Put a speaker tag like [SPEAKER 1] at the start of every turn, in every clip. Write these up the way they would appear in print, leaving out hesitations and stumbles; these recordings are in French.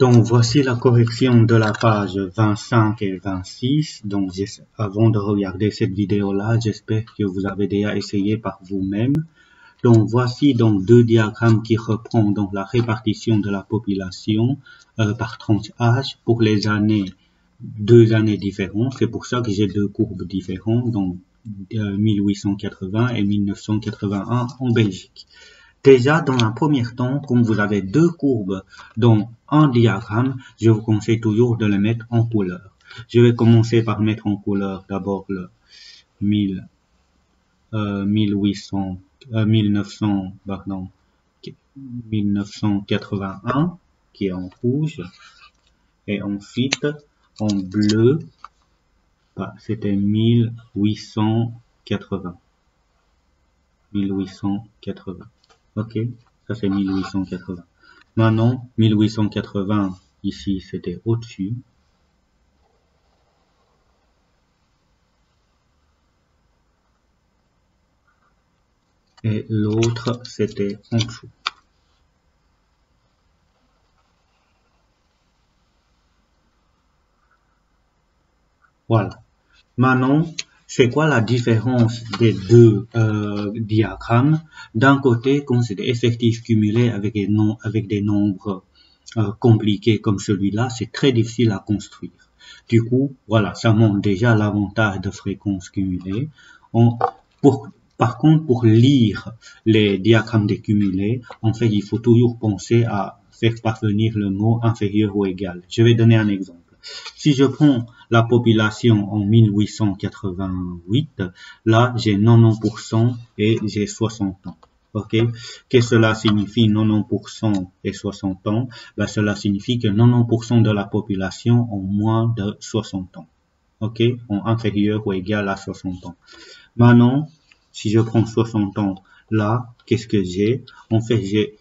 [SPEAKER 1] Donc, voici la correction de la page 25 et 26. Donc, avant de regarder cette vidéo-là, j'espère que vous avez déjà essayé par vous-même. Donc, voici donc deux diagrammes qui reprennent donc la répartition de la population par tranche âge pour les années, 2 années différentes. C'est pour ça que j'ai deux courbes différentes, donc 1880 et 1981 en Belgique. Déjà, dans un premier temps, comme vous avez deux courbes dans un diagramme, je vous conseille toujours de le mettre en couleur. Je vais commencer par mettre en couleur d'abord le 1981 qui est en rouge, et ensuite en bleu, c'était 1880. Ok, ça c'est 1880. Maintenant, 1880, ici c'était au-dessus. Et l'autre c'était en dessous. Voilà. Maintenant, c'est quoi la différence des deux diagrammes? D'un côté, quand c'est des effectifs cumulés avec des nombres compliqués comme celui-là, c'est très difficile à construire. Du coup, voilà, ça montre déjà l'avantage de fréquences cumulées. Par contre, pour lire les diagrammes des cumulés, en fait, il faut toujours penser à faire parvenir le mot inférieur ou égal. Je vais donner un exemple. Si je prends la population en 1888, là, j'ai 90% et j'ai 60 ans. Ok? Qu'est-ce que cela signifie 90% et 60 ans? Ben, cela signifie que 90% de la population ont moins de 60 ans. Ok? Ont inférieur ou égal à 60 ans. Maintenant, si je prends 60 ans, là, qu'est-ce que j'ai? En fait, j'ai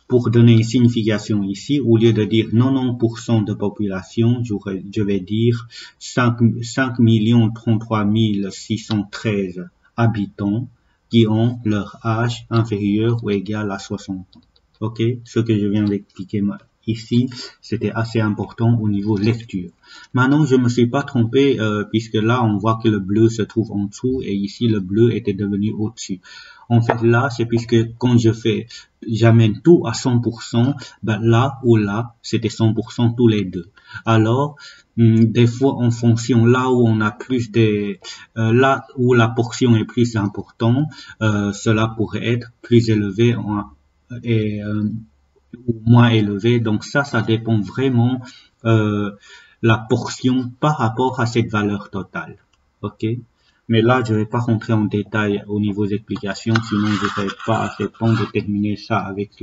[SPEAKER 1] pour donner une signification ici, au lieu de dire 90% de population, je vais dire 5 033 613 habitants qui ont leur âge inférieur ou égal à 60 ans. Ok, ce que je viens d'expliquer ici, c'était assez important au niveau lecture. Maintenant, je me suis pas trompé puisque là, on voit que le bleu se trouve en dessous et ici, le bleu était devenu au-dessus. En fait, là, c'est puisque quand j'amène tout à 100%, ben là ou là, c'était 100% tous les deux. Alors, des fois, en fonction là où on a plus là où la portion est plus importante, cela pourrait être plus élevé ou moins élevé. Donc ça dépend vraiment la portion par rapport à cette valeur totale. Ok? Mais là, je ne vais pas rentrer en détail au niveau des explications, sinon je n'aurai pas assez de temps de terminer ça avec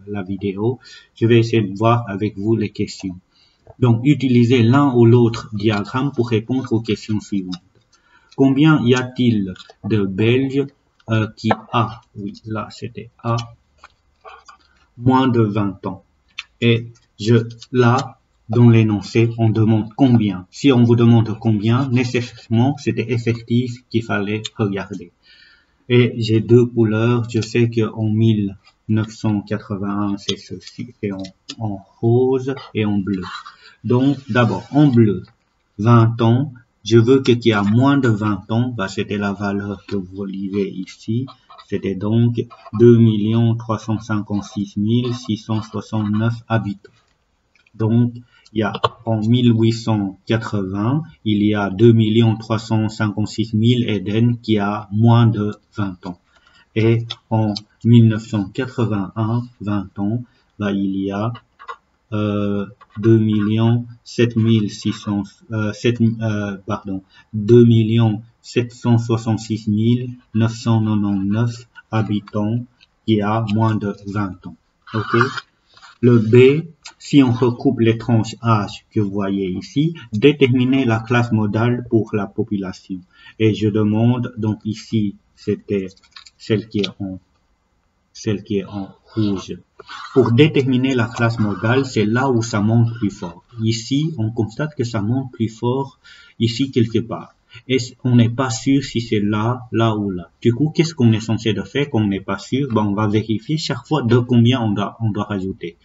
[SPEAKER 1] la vidéo. Je vais essayer de voir avec vous les questions. Donc, utilisez l'un ou l'autre diagramme pour répondre aux questions suivantes. Combien y a-t-il de Belges qui a, oui, là c'était A, moins de 20 ans? Et là, dans l'énoncé, on demande combien. Si on vous demande combien, nécessairement, c'était effectif qu'il fallait regarder. Et j'ai deux couleurs. Je sais qu'en 1981, c'est ceci, c'est en rose et en bleu. Donc, d'abord, en bleu, 20 ans. Je veux qu'il y a moins de 20 ans. Bah, c'était la valeur que vous lisez ici. C'était donc 2 356 669 habitants. Donc, il y a en 1880, il y a 2 356 000 Eden qui a moins de 20 ans. Et en 1981, 20 ans, bah, il y a 2 766 999 habitants qui a moins de 20 ans. Ok? Le B, si on recoupe les tranches âge que vous voyez ici, déterminer la classe modale pour la population. Et je demande, donc ici, c'était celle qui est en rouge. Pour déterminer la classe modale, c'est là où ça monte plus fort. Ici, on constate que ça monte plus fort ici quelque part. et on n'est pas sûr si c'est là, là ou là. Du coup, qu'est-ce qu'on est censé de faire quand on n'est pas sûr? Ben, on va vérifier chaque fois de combien on doit rajouter.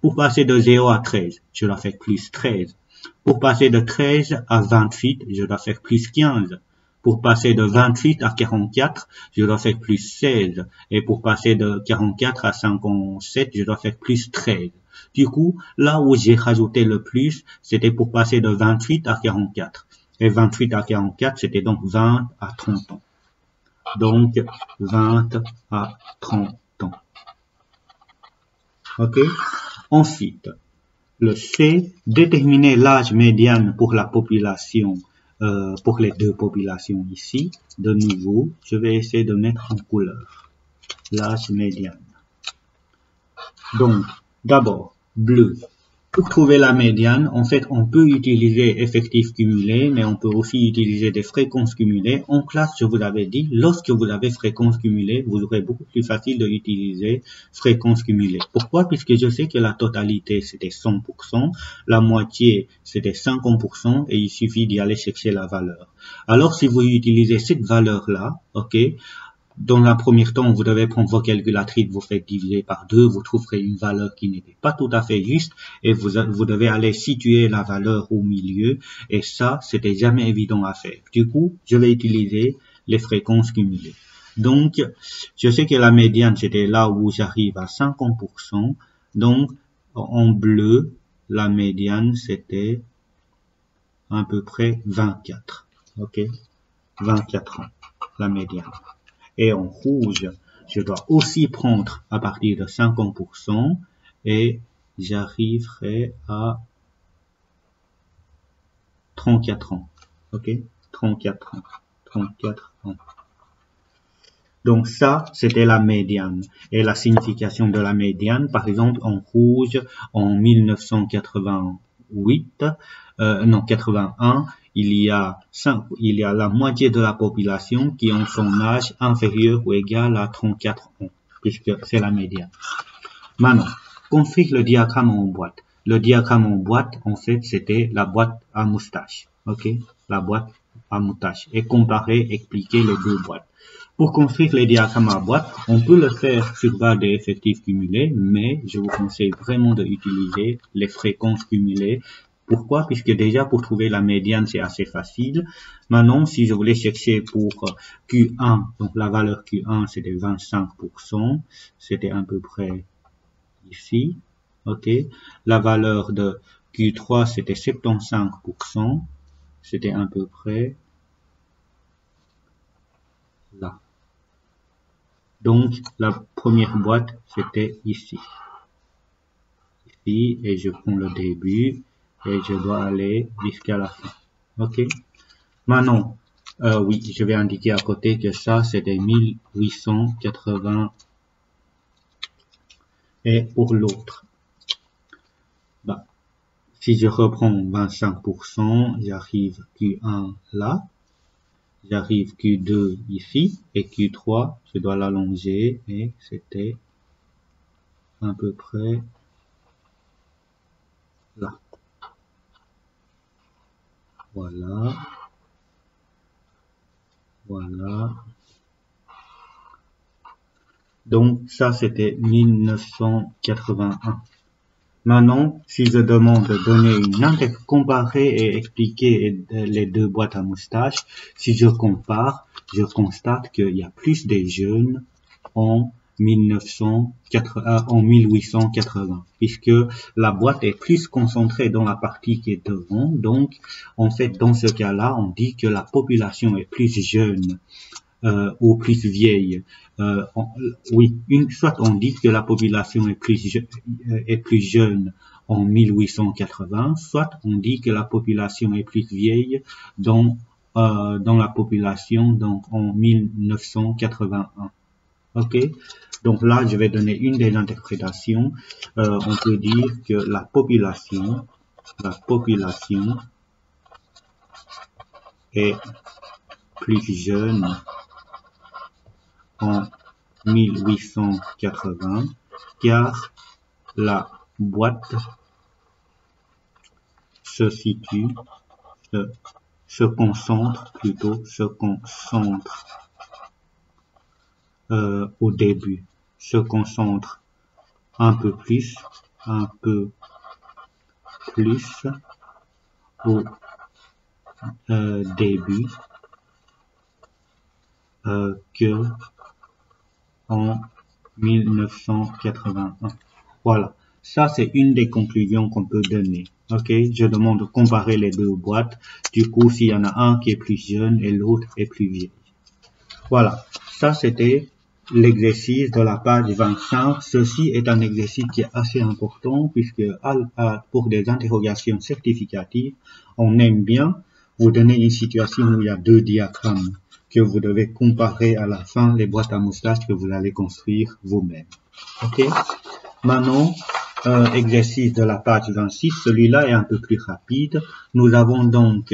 [SPEAKER 1] Pour passer de 0 à 13, je dois faire plus 13. Pour passer de 13 à 28, je dois faire plus 15. Pour passer de 28 à 44, je dois faire plus 16. Et pour passer de 44 à 57, je dois faire plus 13. Du coup, là où j'ai rajouté le plus, c'était pour passer de 28 à 44. Et 28 à 44, c'était donc 20 à 30 ans. Donc, 20 à 30 ans. OK? Ensuite, le C, déterminer l'âge médian pour la population, pour les deux populations ici. De nouveau, je vais essayer de mettre en couleur l'âge médian. Donc, d'abord, bleu. Pour trouver la médiane, en fait, on peut utiliser effectif cumulé, mais on peut aussi utiliser des fréquences cumulées. En classe, je vous avais dit, lorsque vous avez fréquence cumulée, vous aurez beaucoup plus facile de utiliser fréquence cumulée. Pourquoi? Puisque je sais que la totalité, c'était 100%, la moitié, c'était 50%, et il suffit d'y aller chercher la valeur. Alors, si vous utilisez cette valeur-là, ok, dans un premier temps, vous devez prendre vos calculatrices, vous faites diviser par 2, vous trouverez une valeur qui n'était pas tout à fait juste et vous devez aller situer la valeur au milieu et ça, c'était jamais évident à faire. Du coup, je vais utiliser les fréquences cumulées. Donc, je sais que la médiane, c'était là où j'arrive à 50%. Donc, en bleu, la médiane, c'était à peu près 24. Ok? 24 ans, la médiane. Et en rouge, je dois aussi prendre à partir de 50% et j'arriverai à 34 ans. Ok? 34 ans. 34 ans. Donc ça, c'était la médiane. Et la signification de la médiane, par exemple, en rouge, en 1988, 81, il y a la moitié de la population qui ont son âge inférieur ou égal à 34 ans, puisque c'est la médiane. Maintenant, construire le diagramme en boîte. Le diagramme en boîte, en fait, c'était la boîte à moustache. Ok? La boîte à moustache. Et comparer, expliquer les deux boîtes. Pour construire les diagrammes à boîte, on peut le faire sur base des effectifs cumulés, mais je vous conseille vraiment d'utiliser les fréquences cumulées. Pourquoi? Puisque déjà, pour trouver la médiane, c'est assez facile. Maintenant, si je voulais chercher pour Q1, donc la valeur Q1, c'était 25%, c'était à peu près ici, ok. La valeur de Q3, c'était 75%, c'était à peu près là. Donc, la première boîte, c'était ici. Ici, et je prends le début, et je dois aller jusqu'à la fin. Ok. Maintenant, oui, je vais indiquer à côté que ça, c'était 1880. Et pour l'autre, bah, si je reprends 25%, j'arrive Q1 là, j'arrive Q2 ici, et Q3, je dois l'allonger, et c'était à peu près là. Voilà. Voilà. Donc, ça, c'était 1981. Maintenant, si je demande de donner une comparer et expliquer les deux boîtes à moustache, si je compare, je constate qu'il y a plus de jeunes en 1880, puisque la boîte est plus concentrée dans la partie qui est devant. Donc, en fait, dans ce cas-là, on dit que la population est plus jeune ou plus vieille. Oui, soit on dit que la population est plus jeune en 1880, soit on dit que la population est plus vieille dans la population donc en 1981. Ok, donc là je vais donner une des interprétations. On peut dire que la population est plus jeune en 1880 car la boîte se situe se concentre au début, se concentre un peu plus au début que en 1981. Voilà, ça c'est une des conclusions qu'on peut donner. Ok, je demande de comparer les deux boîtes. Du coup, s'il y en a un qui est plus jeune et l'autre est plus vieux. Voilà, ça c'était l'exercice de la page 25. Ceci est un exercice qui est assez important puisque pour des interrogations certificatives, on aime bien vous donner une situation où il y a deux diagrammes que vous devez comparer à la fin, les boîtes à moustaches que vous allez construire vous-même. Ok. Maintenant, exercice de la page 26, celui-là est un peu plus rapide. Nous avons donc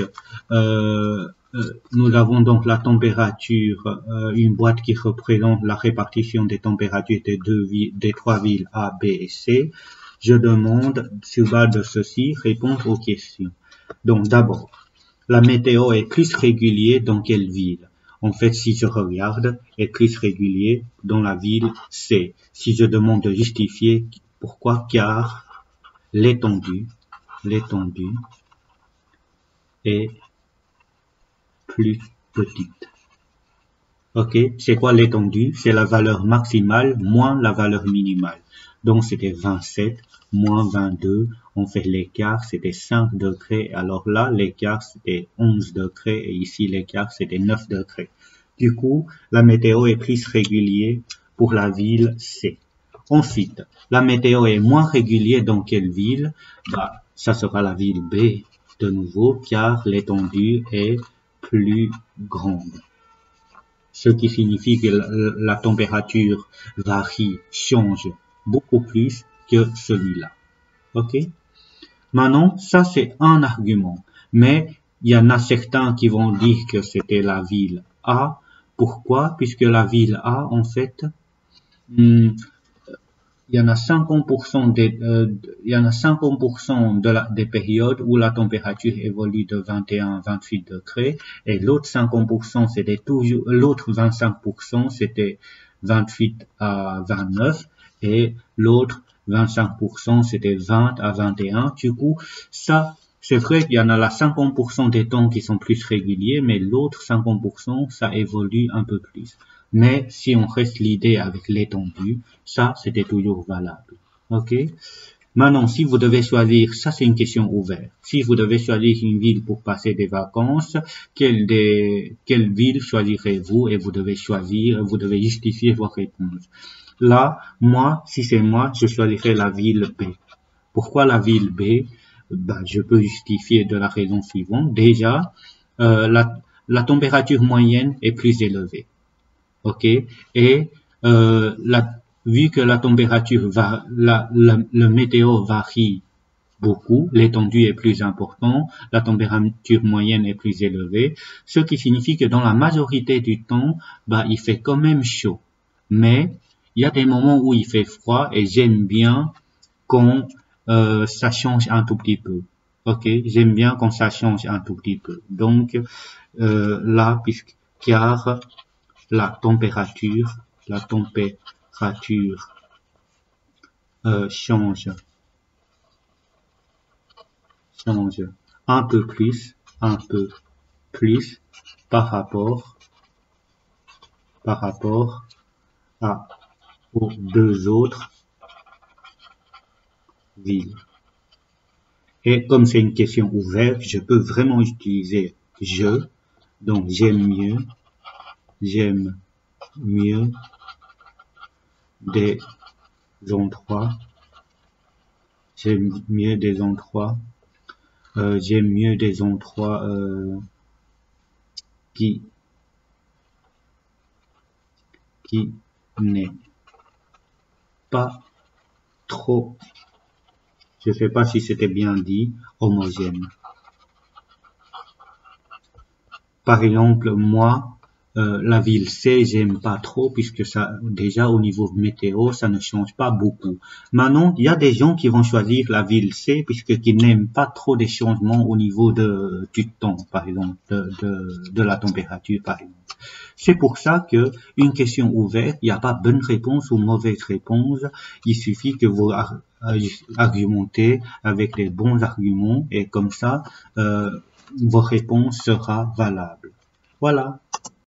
[SPEAKER 1] la température, une boîte qui représente la répartition des températures des trois villes A, B et C. Je demande, sur base de ceci, répondre aux questions. Donc d'abord, la météo est plus régulière dans quelle ville? En fait, si je regarde, est plus régulier dans la ville C. Si je demande de justifier pourquoi, car l'étendue est plus petite. Ok, c'est quoi l'étendue? C'est la valeur maximale moins la valeur minimale. Donc c'était 27 moins 22, on fait l'écart, c'était 5 degrés. Alors là, l'écart c'était 11 degrés et ici l'écart c'était 9 degrés. Du coup, la météo est plus régulière pour la ville C. Ensuite, la météo est moins régulière dans quelle ville? Bah, ça sera la ville B de nouveau, car l'étendue est plus grande. Ce qui signifie que la température varie, change beaucoup plus que celui-là. Ok? Maintenant, ça c'est un argument. Mais il y en a certains qui vont dire que c'était la ville A. Pourquoi? Puisque la ville A, en fait, il y en a 50% des périodes où la température évolue de 21 à 28 degrés et l'autre 50% c'était toujours, l'autre 25% c'était 28 à 29 et l'autre 25% c'était 20 à 21. Du coup, ça, c'est vrai qu'il y en a là 50% des temps qui sont plus réguliers, mais l'autre 50%, ça évolue un peu plus. Mais si on reste l'idée avec l'étendue, ça, c'était toujours valable. Ok? Maintenant, si vous devez choisir, ça c'est une question ouverte. Si vous devez choisir une ville pour passer des vacances, quelle ville choisirez-vous? Et vous devez choisir, vous devez justifier vos réponses. Là, moi, si c'est moi, je choisirais la ville B. Pourquoi la ville B? Ben, je peux justifier de la raison suivante. Déjà, la température moyenne est plus élevée. Ok, et vu que la température le météo varie beaucoup, l'étendue est plus importante, la température moyenne est plus élevée, ce qui signifie que dans la majorité du temps, bah il fait quand même chaud. Mais il y a des moments où il fait froid et j'aime bien quand ça change un tout petit peu. Ok, j'aime bien quand ça change un tout petit peu. Donc là, car la température change un peu plus par rapport aux deux autres villes. Et comme c'est une question ouverte, je peux vraiment utiliser je. Donc j'aime mieux des endroits. J'aime mieux des endroits qui n'est pas trop, je sais pas si c'était bien dit, homogène. Par exemple, moi, la ville C, j'aime pas trop puisque ça, déjà au niveau météo, ça ne change pas beaucoup. Maintenant, il y a des gens qui vont choisir la ville C puisque qui n'aiment pas trop des changements au niveau du temps, par exemple, de la température, par exemple. C'est pour ça que une question ouverte, il n'y a pas bonne réponse ou mauvaise réponse. Il suffit que vous argumentez avec les bons arguments et comme ça, vos réponses sera valable. Voilà.